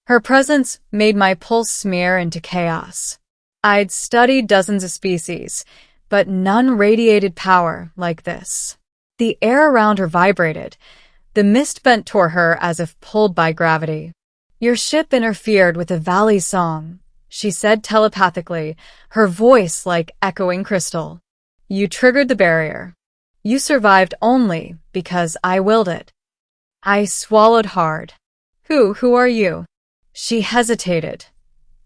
Her presence made my pulse smear into chaos. I'd studied dozens of species, but none radiated power like this. The air around her vibrated. The mist bent toward her as if pulled by gravity. "Your ship interfered with the valley's song," she said telepathically, her voice like echoing crystal. "You triggered the barrier. You survived only because I willed it." I swallowed hard. Who are you?" She hesitated,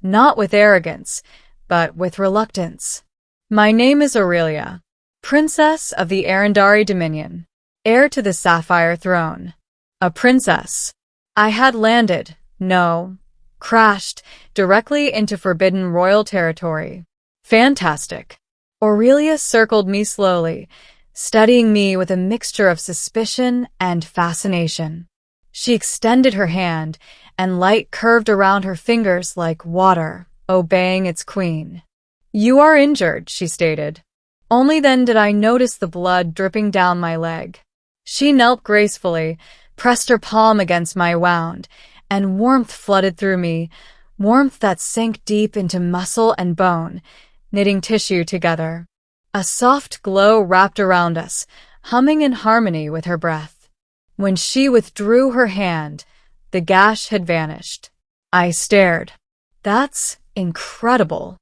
not with arrogance, but with reluctance. "My name is Aurelia, princess of the Arendari Dominion, heir to the sapphire throne." A princess. I had landed, crashed directly into forbidden royal territory. Fantastic. Aurelia circled me slowly, studying me with a mixture of suspicion and fascination. She extended her hand, and light curved around her fingers like water, obeying its queen. "You are injured," she stated. Only then did I notice the blood dripping down my leg. She knelt gracefully, pressed her palm against my wound, and warmth flooded through me, warmth that sank deep into muscle and bone, knitting tissue together. A soft glow wrapped around us, humming in harmony with her breath. When she withdrew her hand, the gash had vanished. I stared. "That's incredible."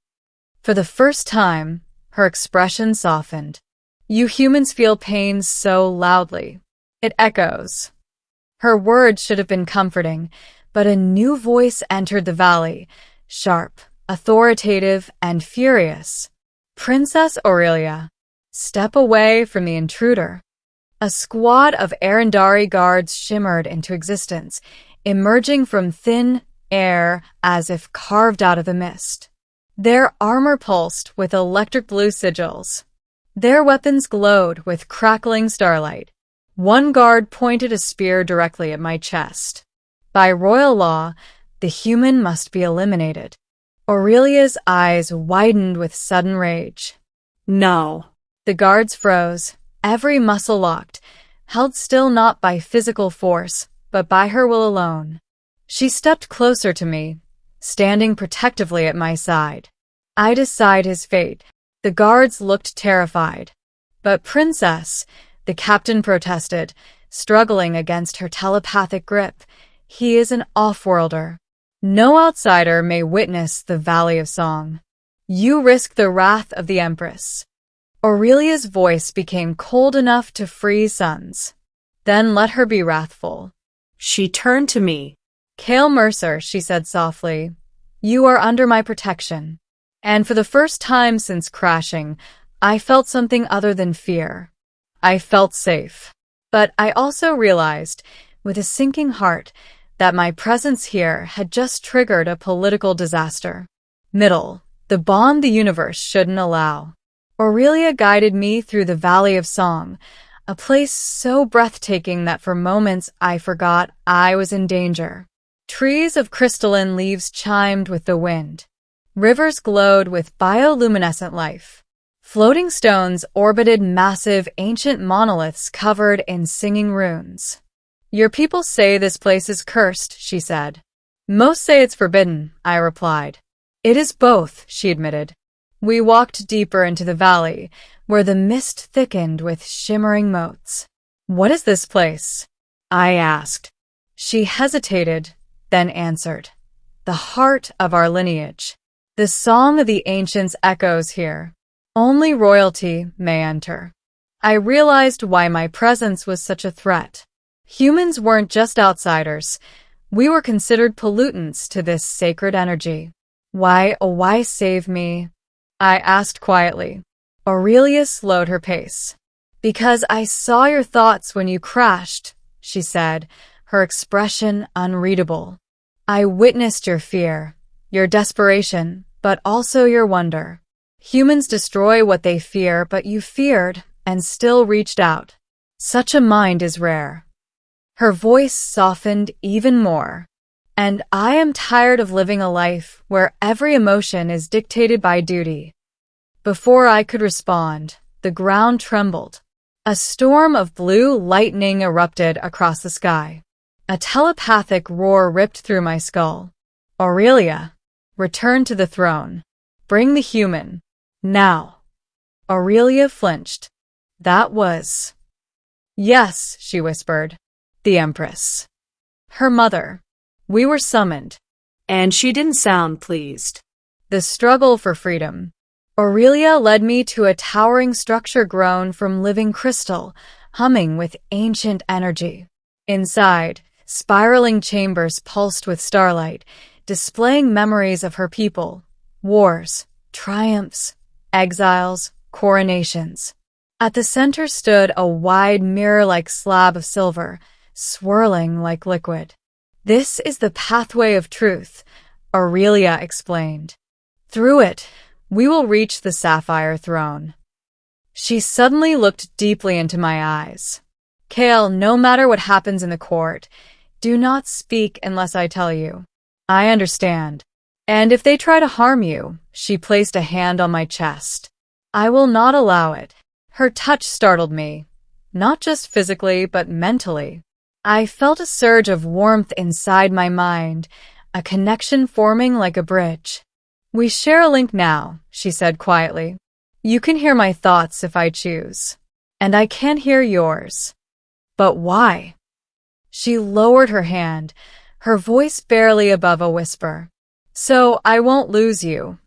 For the first time, her expression softened. "You humans feel pain so loudly. It echoes." Her words should have been comforting, but a new voice entered the valley, sharp, authoritative, and furious. "Princess Aurelia, step away from the intruder." A squad of Arendari guards shimmered into existence, emerging from thin air as if carved out of the mist. Their armor pulsed with electric blue sigils. Their weapons glowed with crackling starlight. One guard pointed a spear directly at my chest. By royal law, the human must be eliminated. Aurelia's eyes widened with sudden rage. "No." The guards froze, every muscle locked, held still not by physical force, but by her will alone. She stepped closer to me, standing protectively at my side. I decide his fate. The guards looked terrified. "But Princess," the captain protested, struggling against her telepathic grip, "he is an off-worlder. No outsider may witness the Valley of Song. You risk the wrath of the Empress." Aurelia's voice became cold enough to freeze suns. "Then let her be wrathful." She turned to me. "Kale Mercer," she said softly, "you are under my protection." And for the first time since crashing, I felt something other than fear. I felt safe. But I also realized, with a sinking heart, that my presence here had just triggered a political disaster. The bond the universe shouldn't allow. Aurelia guided me through the Valley of Song, a place so breathtaking that for moments I forgot I was in danger. Trees of crystalline leaves chimed with the wind. Rivers glowed with bioluminescent life. Floating stones orbited massive ancient monoliths covered in singing runes. "Your people say this place is cursed," she said. "Most say it's forbidden," I replied. "It is both," she admitted. We walked deeper into the valley, where the mist thickened with shimmering motes. "What is this place?" I asked. She hesitated, then answered. "The heart of our lineage. The song of the ancients echoes here. Only royalty may enter." I realized why my presence was such a threat. Humans weren't just outsiders. We were considered pollutants to this sacred energy. Why save me?" I asked quietly. Aurelia slowed her pace. "Because I saw your thoughts when you crashed," she said, her expression unreadable. "I witnessed your fear, your desperation, but also your wonder. Humans destroy what they fear, but you feared and still reached out. Such a mind is rare." Her voice softened even more. "And I am tired of living a life where every emotion is dictated by duty." Before I could respond, the ground trembled. A storm of blue lightning erupted across the sky. A telepathic roar ripped through my skull. Aurelia, return to the throne. Bring the human. Now. Aurelia flinched. That was... Yes, she whispered. The Empress. Her mother. We were summoned. And she didn't sound pleased. The struggle for freedom. Aurelia led me to a towering structure grown from living crystal, humming with ancient energy. Inside, spiraling chambers pulsed with starlight, displaying memories of her people, wars, triumphs, exiles, coronations. At the center stood a wide mirror-like slab of silver, swirling like liquid. This is the pathway of truth, Aurelia explained. Through it, we will reach the sapphire throne. She suddenly looked deeply into my eyes. Kale, no matter what happens in the court, do not speak unless I tell you. I understand. And if they try to harm you, she placed a hand on my chest. I will not allow it. Her touch startled me, not just physically, but mentally. I felt a surge of warmth inside my mind, a connection forming like a bridge. We share a link now, she said quietly. You can hear my thoughts if I choose. And I can hear yours. But why? She lowered her hand, her voice barely above a whisper. So I won't lose you.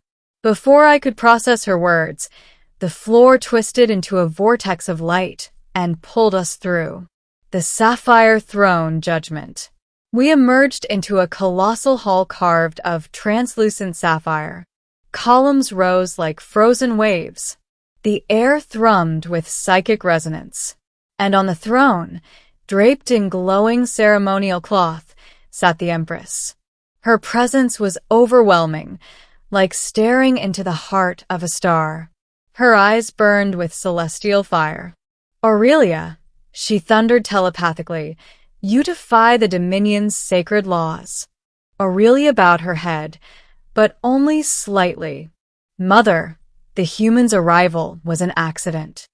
Before I could process her words, the floor twisted into a vortex of light and pulled us through. The Sapphire Throne Judgment. We emerged into a colossal hall carved of translucent sapphire. Columns rose like frozen waves. The air thrummed with psychic resonance. And on the throne, draped in glowing ceremonial cloth, sat the Empress. Her presence was overwhelming, like staring into the heart of a star. Her eyes burned with celestial fire. Aurelia, she thundered telepathically, you defy the Dominion's sacred laws. Aurelia bowed her head, but only slightly. Mother, the human's arrival was an accident.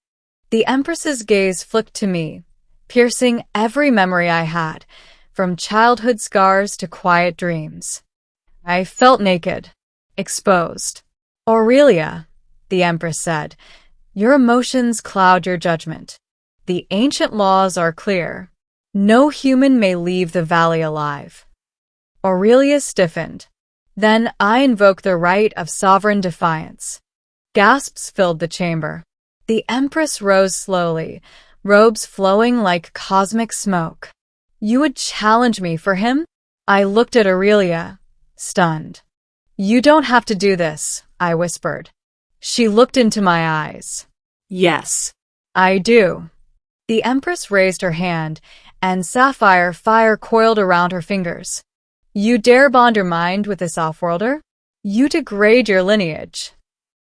The Empress's gaze flicked to me, piercing every memory I had, from childhood scars to quiet dreams. I felt naked, exposed. Aurelia, the Empress said, your emotions cloud your judgment. The ancient laws are clear. No human may leave the valley alive. Aurelia stiffened. Then I invoked the right of sovereign defiance. Gasps filled the chamber. The Empress rose slowly, robes flowing like cosmic smoke. You would challenge me for him? I looked at Aurelia, stunned. You don't have to do this, I whispered. She looked into my eyes. Yes. I do. The Empress raised her hand, and sapphire fire coiled around her fingers. You dare bond your mind with this offworlder? You degrade your lineage.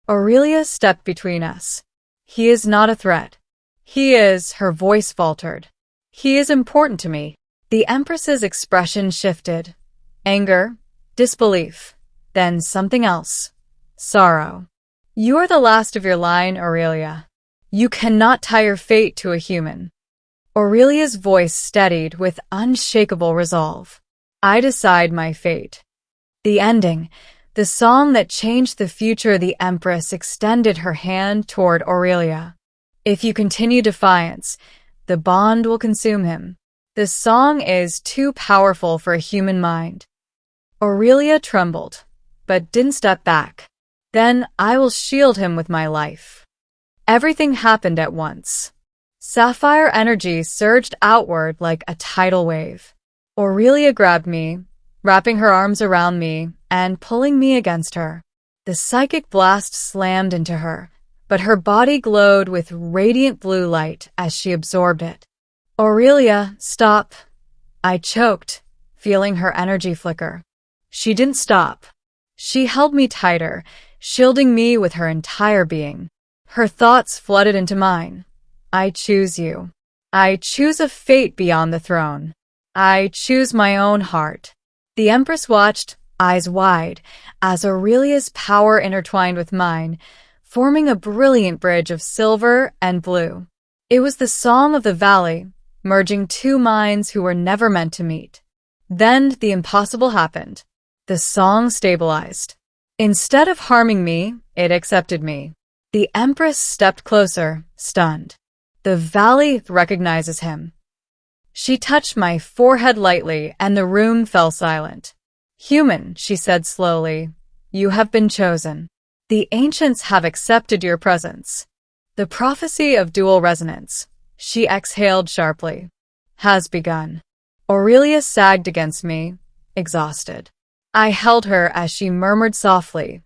Aurelia stepped between us. He is not a threat. He is, her voice faltered. He is important to me. The Empress's expression shifted. Anger, disbelief, then something else. Sorrow. You are the last of your line, Aurelia. You cannot tie your fate to a human. Aurelia's voice steadied with unshakable resolve. I decide my fate. The ending, the song that changed the future. The Empress extended her hand toward Aurelia. If you continue defiance, the bond will consume him. The song is too powerful for a human mind. Aurelia trembled, but didn't step back. Then I will shield him with my life. Everything happened at once. Sapphire energy surged outward like a tidal wave. Aurelia grabbed me, wrapping her arms around me and pulling me against her. The psychic blast slammed into her, but her body glowed with radiant blue light as she absorbed it. Aurelia, stop. I choked, feeling her energy flicker. She didn't stop. She held me tighter, shielding me with her entire being. Her thoughts flooded into mine. I choose you. I choose a fate beyond the throne. I choose my own heart. The Empress watched, eyes wide, as Aurelia's power intertwined with mine, forming a brilliant bridge of silver and blue. It was the song of the valley, merging two minds who were never meant to meet. Then the impossible happened. The song stabilized. Instead of harming me, it accepted me. The Empress stepped closer, stunned. The valley recognizes him. She touched my forehead lightly, and the room fell silent. Human, she said slowly, you have been chosen. The ancients have accepted your presence. The prophecy of dual resonance, she exhaled sharply, has begun. Aurelia sagged against me, exhausted. I held her as she murmured softly,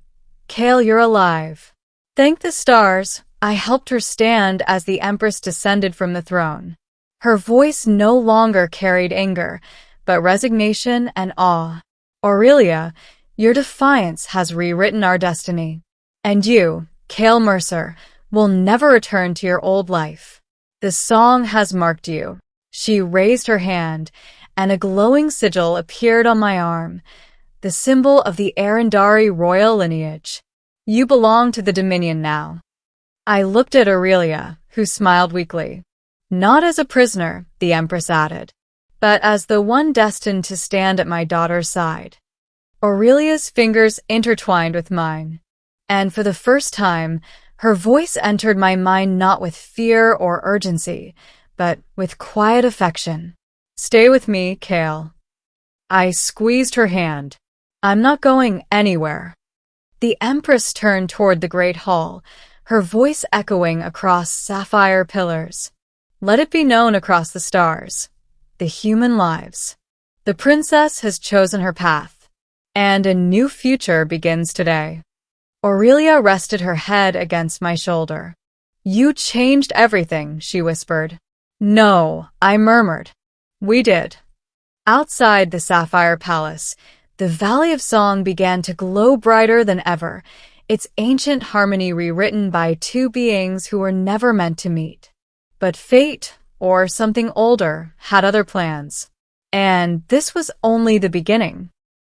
Kale, you're alive. Thank the stars, I helped her stand as the Empress descended from the throne. Her voice no longer carried anger, but resignation and awe. Aurelia, your defiance has rewritten our destiny. And you, Kale Mercer, will never return to your old life. The song has marked you. She raised her hand, and a glowing sigil appeared on my arm, the symbol of the Arendari royal lineage. You belong to the Dominion now. I looked at Aurelia, who smiled weakly. Not as a prisoner, the Empress added, but as the one destined to stand at my daughter's side. Aurelia's fingers intertwined with mine, and for the first time, her voice entered my mind not with fear or urgency, but with quiet affection. Stay with me, Kale. I squeezed her hand. I'm not going anywhere. The Empress turned toward the great hall, her voice echoing across sapphire pillars. Let it be known across the stars, the human lives. The princess has chosen her path, and a new future begins today. Aurelia rested her head against my shoulder. You changed everything, she whispered. No, I murmured. We did. Outside the Sapphire Palace, the Valley of Song began to glow brighter than ever, its ancient harmony rewritten by two beings who were never meant to meet. But fate, or something older, had other plans. And this was only the beginning.